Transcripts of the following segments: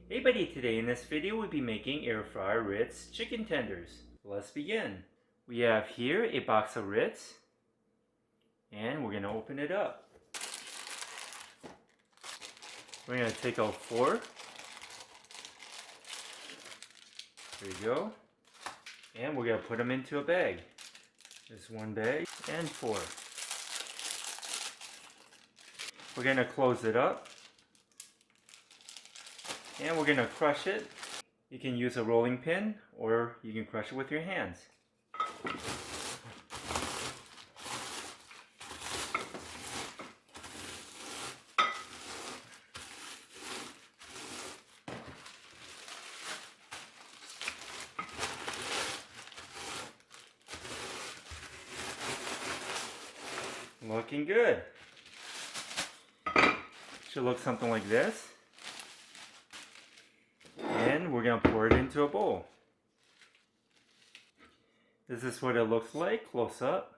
Hey buddy, today in this video we'll be making air fryer Ritz chicken tenders. Let's begin. We have here a box of Ritz and we're going to open it up. We're going to take out 4. There you go. And we're going to put them into a bag. There's 1 bag and 4. We're going to close it up. And we're going to crush it. You can use a rolling pin or you can crush it with your hands. Looking good. Should look something like this. And we're going to pour it into a bowl. This is what it looks like close up.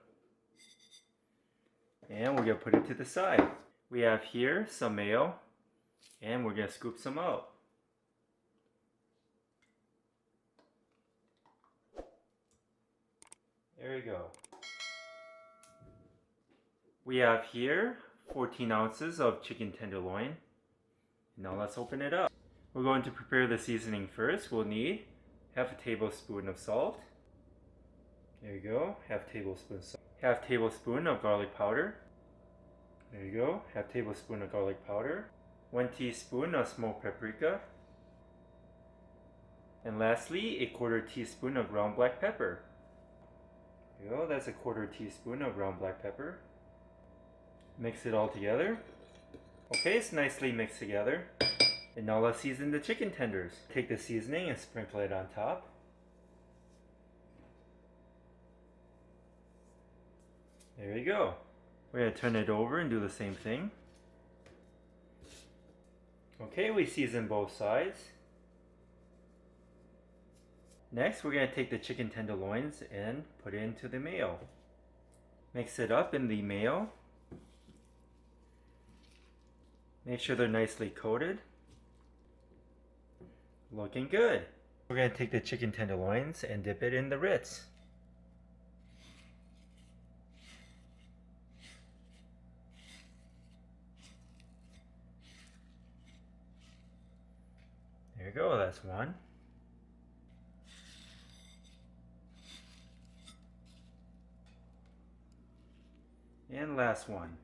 And we're going to put it to the side. We have here some mayo and we're going to scoop some out. There you go. We have here 14 ounces of chicken tenderloin. Now let's open it up. We're going to prepare the seasoning first. We'll need half a tablespoon of salt. There you go, half tablespoon salt. Half tablespoon of garlic powder. There you go, half tablespoon of garlic powder. 1 teaspoon of smoked paprika. And lastly, a 1/4 teaspoon of ground black pepper. There you go, that's a 1/4 teaspoon of ground black pepper. Mix it all together. Okay, it's nicely mixed together. And now let's season the chicken tenders. Take the seasoning and sprinkle it on top. There you go. We're going to turn it over and do the same thing. Okay, we season both sides. Next, we're going to take the chicken tenderloins and put it into the mayo. Mix it up in the mayo. Make sure they're nicely coated. Looking good. We're going to take the chicken tenderloins and dip it in the Ritz. There you go, that's 1. And last 1.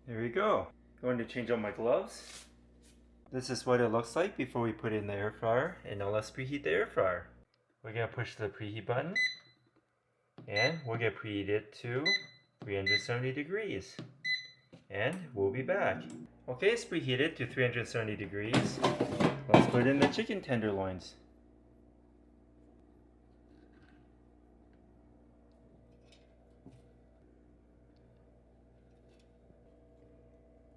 There you go. Going to change out my gloves. This is what it looks like before we put it in the air fryer. And now let's preheat the air fryer. We're going to push the preheat button. And we're going to preheat it to 370 degrees. And we'll be back. Okay, it's preheated to 370 degrees. Let's put in the chicken tenderloins.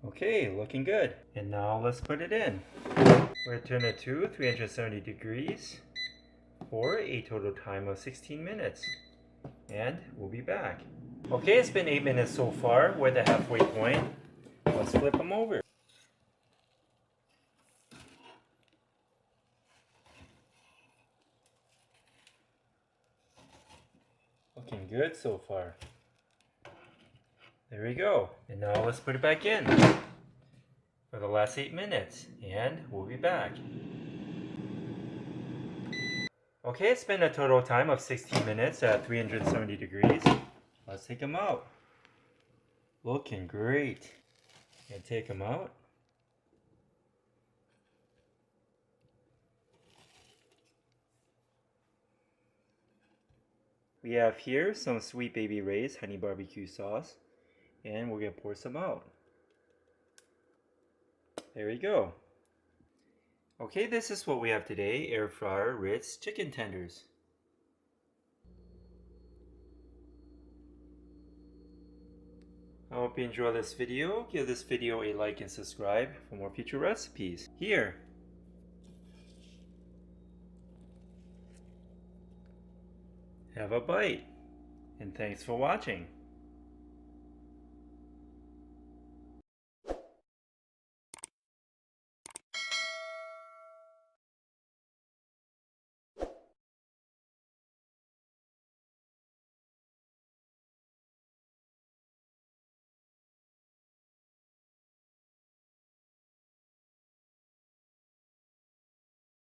Okay, looking good. And now let's put it in. We're going to turn it to 370 degrees for a total time of 16 minutes. And we'll be back. Okay, it's been 8 minutes so far. We're at the halfway point. Let's flip them over. Looking good so far. There we go. And now let's put it back in for the last 8 minutes. And we'll be back. Okay, it's been a total time of 16 minutes at 370 degrees. Let's take them out. Looking great. And take them out. We have here some Sweet Baby Ray's honey barbecue sauce. And we're going to pour some out. There we go. Okay, this is what we have today, air fryer Ritz chicken tenders. I hope you enjoy this video. Give this video a like and subscribe for more future recipes. Here. Have a bite. And thanks for watching.